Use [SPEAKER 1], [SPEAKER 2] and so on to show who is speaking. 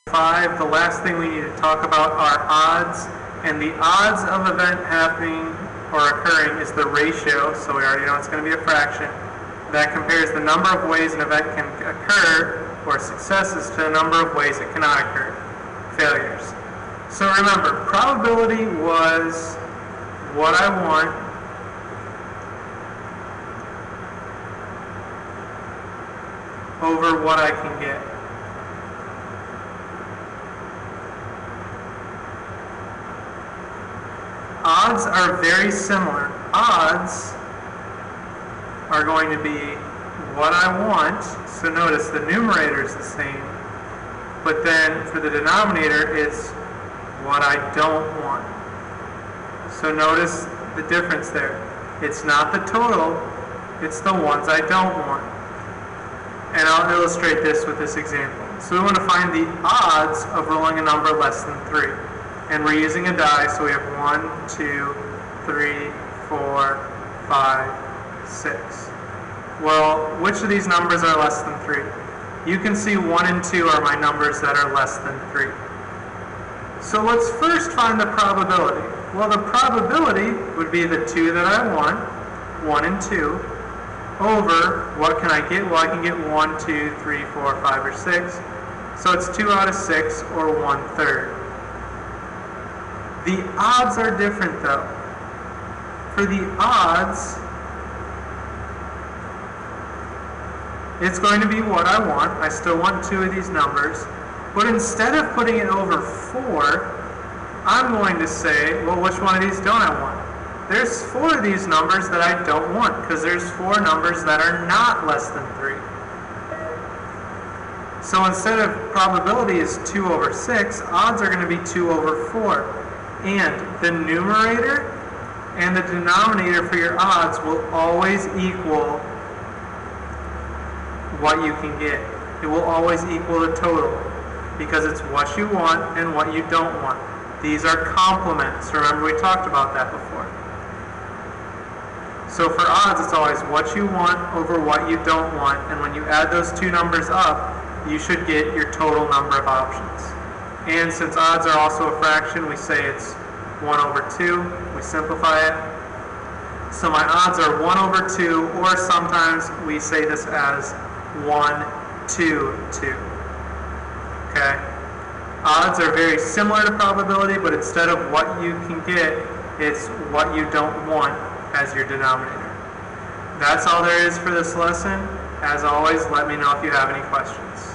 [SPEAKER 1] 5, the last thing we need to talk about are odds, and the odds of an event happening or occurring is the ratio, so we already know it's going to be a fraction, that compares the number of ways an event can occur, or successes, to the number of ways it cannot occur, failures. So remember, probability was what I want over what I can get. Odds are very similar. Odds are going to be what I want. So notice the numerator is the same, but then for the denominator it's what I don't want. So notice the difference there. It's not the total, it's the ones I don't want. And I'll illustrate this with this example. So we want to find the odds of rolling a number less than 3. And we're using a die, so we have 1, 2, 3, 4, 5, 6. Well, which of these numbers are less than 3? You can see 1 and 2 are my numbers that are less than 3. So let's first find the probability. Well, the probability would be the 2 that I want, 1 and 2, over what can I get? Well, I can get 1, 2, 3, 4, 5, or 6. So it's 2 out of 6, or 1/3. The odds are different though. For the odds, it's going to be what I want. I still want 2 of these numbers. But instead of putting it over 4, I'm going to say, well, which one of these don't I want? There's 4 of these numbers that I don't want, because there's 4 numbers that are not less than 3. So instead of probability is 2 over 6, odds are going to be 2 over 4. And the numerator and the denominator for your odds will always equal what you can get. It will always equal the total, because it's what you want and what you don't want. These are complements. Remember, we talked about that before. So for odds, it's always what you want over what you don't want, and when you add those two numbers up, you should get your total number of options. And since odds are also a fraction, we say it's 1 over 2. We simplify it. So my odds are 1 over 2, or sometimes we say this as 1, 2, 2. Okay? Odds are very similar to probability, but instead of what you can get, it's what you don't want as your denominator. That's all there is for this lesson. As always, let me know if you have any questions.